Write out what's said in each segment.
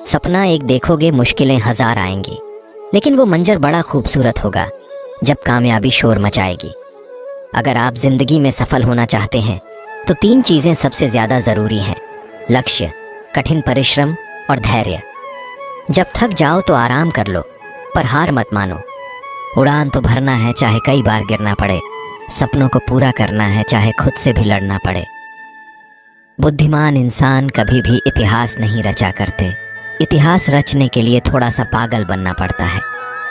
सपना एक देखोगे, मुश्किलें हजार आएंगी, लेकिन वो मंजर बड़ा खूबसूरत होगा जब कामयाबी शोर मचाएगी। अगर आप जिंदगी में सफल होना चाहते हैं तो 3 चीजें सबसे ज्यादा जरूरी हैं: लक्ष्य, कठिन परिश्रम और धैर्य। जब थक जाओ तो आराम कर लो, पर हार मत मानो। उड़ान तो भरना है, चाहे कई बार गिरना पड़े। सपनों को पूरा करना है, चाहे खुद से भी लड़ना पड़े। बुद्धिमान इंसान कभी भी इतिहास नहीं रचा करते। इतिहास रचने के लिए थोड़ा सा पागल बनना पड़ता है।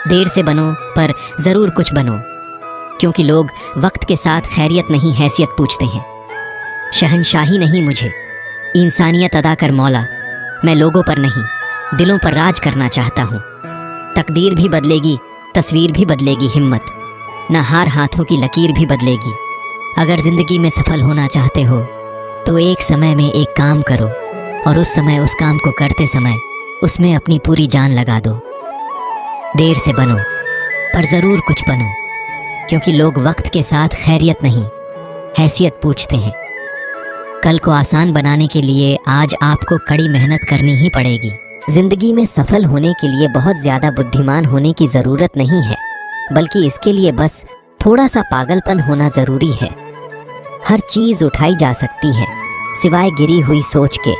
देर से बनो, पर ज़रूर कुछ बनो, क्योंकि लोग वक्त के साथ खैरियत नहीं हैसियत पूछते हैं। शहंशाही नहीं मुझे, इंसानियत अदा कर मौला। मैं लोगों पर नहीं, दिलों पर राज करना चाहता हूँ। तकदीर भी बदलेगी, तस्वीर भी बदलेगी, हिम्मत न हार हाथों की लकीर भी बदलेगी। अगर ज़िंदगी में सफल होना चाहते हो तो एक समय में एक काम करो, और उस समय उस काम को करते समय उसमें अपनी पूरी जान लगा दो। देर से बनो, पर ज़रूर कुछ बनो, क्योंकि लोग वक्त के साथ खैरियत नहीं हैसियत पूछते हैं। कल को आसान बनाने के लिए आज आपको कड़ी मेहनत करनी ही पड़ेगी। जिंदगी में सफल होने के लिए बहुत ज़्यादा बुद्धिमान होने की ज़रूरत नहीं है, बल्कि इसके लिए बस थोड़ा सा पागलपन होना ज़रूरी है। हर चीज़ उठाई जा सकती है सिवाय गिरी हुई सोच के।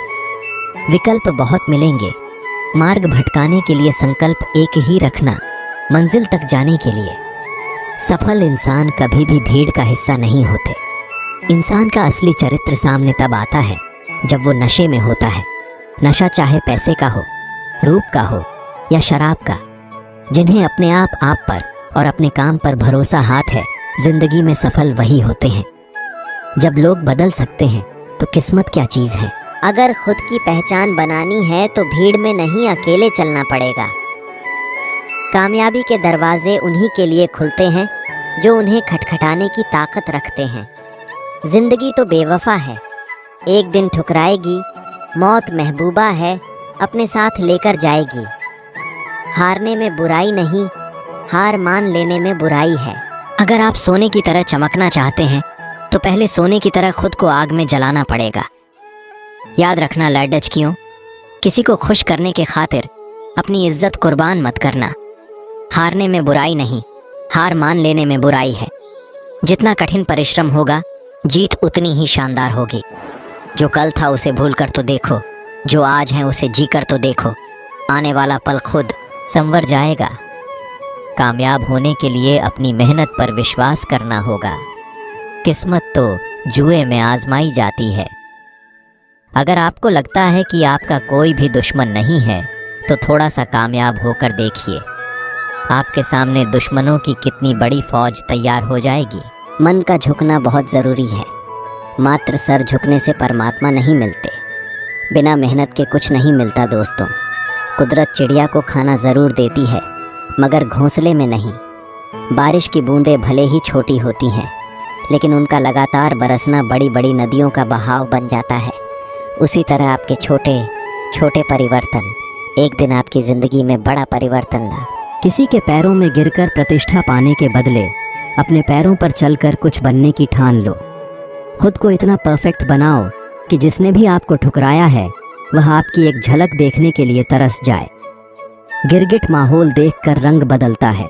विकल्प बहुत मिलेंगे, मार्ग भटकाने के लिए संकल्प एक ही रखना, मंजिल तक जाने के लिए। सफल इंसान कभी भी भीड़ का हिस्सा नहीं होते। इंसान का असली चरित्र सामने तब आता है जब वो नशे में होता है। नशा चाहे पैसे का हो, रूप का हो या शराब का। जिन्हें अपने आप पर और अपने काम पर भरोसा हाथ है, जिंदगी में सफल वही होते हैं। जब लोग बदल सकते हैं तो किस्मत क्या चीज़ है। अगर खुद की पहचान बनानी है तो भीड़ में नहीं, अकेले चलना पड़ेगा। कामयाबी के दरवाजे उन्हीं के लिए खुलते हैं जो उन्हें खटखटाने की ताकत रखते हैं। जिंदगी तो बेवफा है, एक दिन ठुकराएगी। मौत महबूबा है, अपने साथ लेकर जाएगी। हारने में बुराई नहीं, हार मान लेने में बुराई है। अगर आप सोने की तरह चमकना चाहते हैं तो पहले सोने की तरह खुद को आग में जलाना पड़ेगा। याद रखना लड़डचकियों, किसी को खुश करने के खातिर अपनी इज्जत कुर्बान मत करना। हारने में बुराई नहीं, हार मान लेने में बुराई है। जितना कठिन परिश्रम होगा, जीत उतनी ही शानदार होगी। जो कल था उसे भूल कर तो देखो, जो आज है उसे जी कर तो देखो। आने वाला पल खुद संवर जाएगा। कामयाब होने के लिए अपनी मेहनत पर विश्वास करना होगा। किस्मत तो जुए में आजमाई जाती है। अगर आपको लगता है कि आपका कोई भी दुश्मन नहीं है तो थोड़ा सा कामयाब होकर देखिए, आपके सामने दुश्मनों की कितनी बड़ी फौज तैयार हो जाएगी। मन का झुकना बहुत ज़रूरी है। मात्र सर झुकने से परमात्मा नहीं मिलते। बिना मेहनत के कुछ नहीं मिलता दोस्तों। कुदरत चिड़िया को खाना ज़रूर देती है, मगर घोंसले में नहीं। बारिश की बूंदें भले ही छोटी होती हैं, लेकिन उनका लगातार बरसना बड़ी बड़ी नदियों का बहाव बन जाता है। उसी तरह आपके छोटे छोटे परिवर्तन एक दिन आपकी ज़िंदगी में बड़ा परिवर्तन ला। किसी के पैरों में गिरकर प्रतिष्ठा पाने के बदले अपने पैरों पर चलकर कुछ बनने की ठान लो। खुद को इतना परफेक्ट बनाओ कि जिसने भी आपको ठुकराया है वह आपकी एक झलक देखने के लिए तरस जाए। गिरगिट माहौल देखकर रंग बदलता है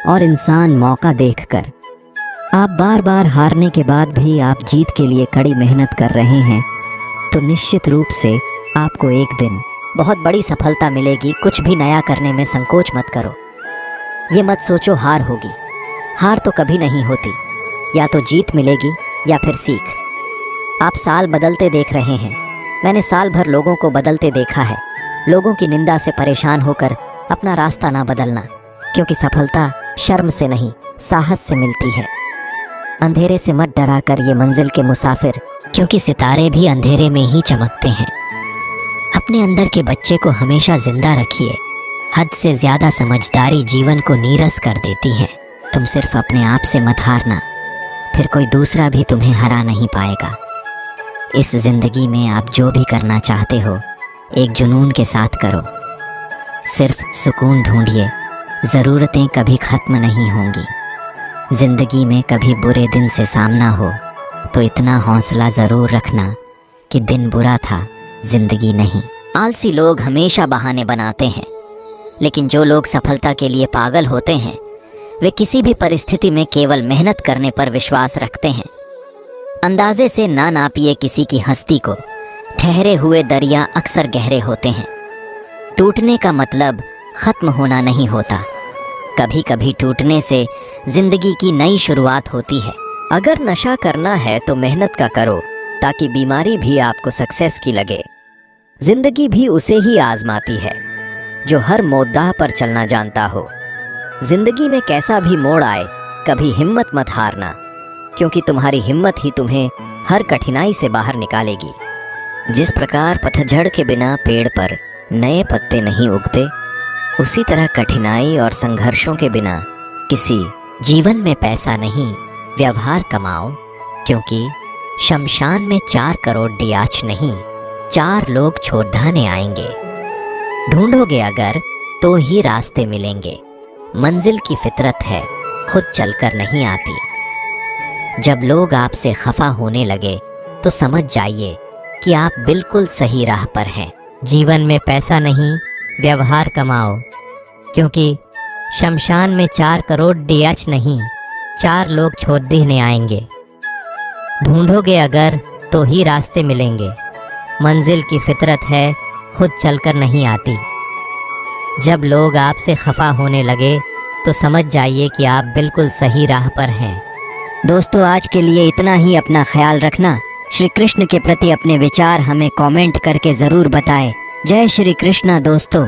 और इंसान मौका देखकर। आप बार बार हारने के बाद भी आप जीत के लिए कड़ी मेहनत कर रहे हैं तो निश्चित रूप से आपको एक दिन बहुत बड़ी सफलता मिलेगी। कुछ भी नया करने में संकोच मत करो। ये मत सोचो हार होगी। हार तो कभी नहीं होती, या तो जीत मिलेगी या फिर सीख। आप साल बदलते देख रहे हैं, मैंने साल भर लोगों को बदलते देखा है। लोगों की निंदा से परेशान होकर अपना रास्ता ना बदलना, क्योंकि सफलता शर्म से नहीं साहस से मिलती है। अंधेरे से मत डरा कर ये मंजिल के मुसाफिर, क्योंकि सितारे भी अंधेरे में ही चमकते हैं। अपने अंदर के बच्चे को हमेशा जिंदा रखिए। हद से ज़्यादा समझदारी जीवन को नीरस कर देती है। तुम सिर्फ अपने आप से मत हारना, फिर कोई दूसरा भी तुम्हें हरा नहीं पाएगा। इस ज़िंदगी में आप जो भी करना चाहते हो एक जुनून के साथ करो। सिर्फ सुकून ढूंढिए, ज़रूरतें कभी ख़त्म नहीं होंगी। ज़िंदगी में कभी बुरे दिन से सामना हो तो इतना हौसला ज़रूर रखना कि दिन बुरा था, ज़िंदगी नहीं। आलसी लोग हमेशा बहाने बनाते हैं, लेकिन जो लोग सफलता के लिए पागल होते हैं वे किसी भी परिस्थिति में केवल मेहनत करने पर विश्वास रखते हैं। अंदाजे से ना नापिए किसी की हस्ती को, ठहरे हुए दरिया अक्सर गहरे होते हैं। टूटने का मतलब खत्म होना नहीं होता, कभी कभी टूटने से जिंदगी की नई शुरुआत होती है। अगर नशा करना है तो मेहनत का करो, ताकि बीमारी भी आपको सक्सेस की लगे। जिंदगी भी उसे ही आजमाती है जो हर मोद्दा पर चलना जानता हो। जिंदगी में कैसा भी मोड़ आए, कभी हिम्मत मत हारना, क्योंकि तुम्हारी हिम्मत ही तुम्हें हर कठिनाई से बाहर निकालेगी। जिस प्रकार पतझड़ के बिना पेड़ पर नए पत्ते नहीं उगते, उसी तरह कठिनाई और संघर्षों के बिना किसी जीवन में पैसा नहीं, व्यवहार कमाओ, क्योंकि शमशान में 4 करोड़ डियाच नहीं, 4 लोग छोड़धाने आएंगे। ढूंढोगे अगर तो ही रास्ते मिलेंगे, मंजिल की फितरत है, खुद चलकर नहीं आती। जब लोग आपसे खफा होने लगे तो समझ जाइए कि आप बिल्कुल सही राह पर हैं। जीवन में पैसा नहीं, व्यवहार कमाओ, क्योंकि शमशान में 4 करोड़ डियाच नहीं, 4 लोग छोड़ने आएंगे। ढूंढोगे अगर तो ही रास्ते मिलेंगे, मंजिल की फितरत है, खुद चलकर नहीं आती। जब लोग आपसे खफा होने लगे तो समझ जाइए कि आप बिल्कुल सही राह पर हैं। दोस्तों, आज के लिए इतना ही। अपना ख्याल रखना। श्री कृष्ण के प्रति अपने विचार हमें कमेंट करके ज़रूर बताएं। जय श्री कृष्णा दोस्तों।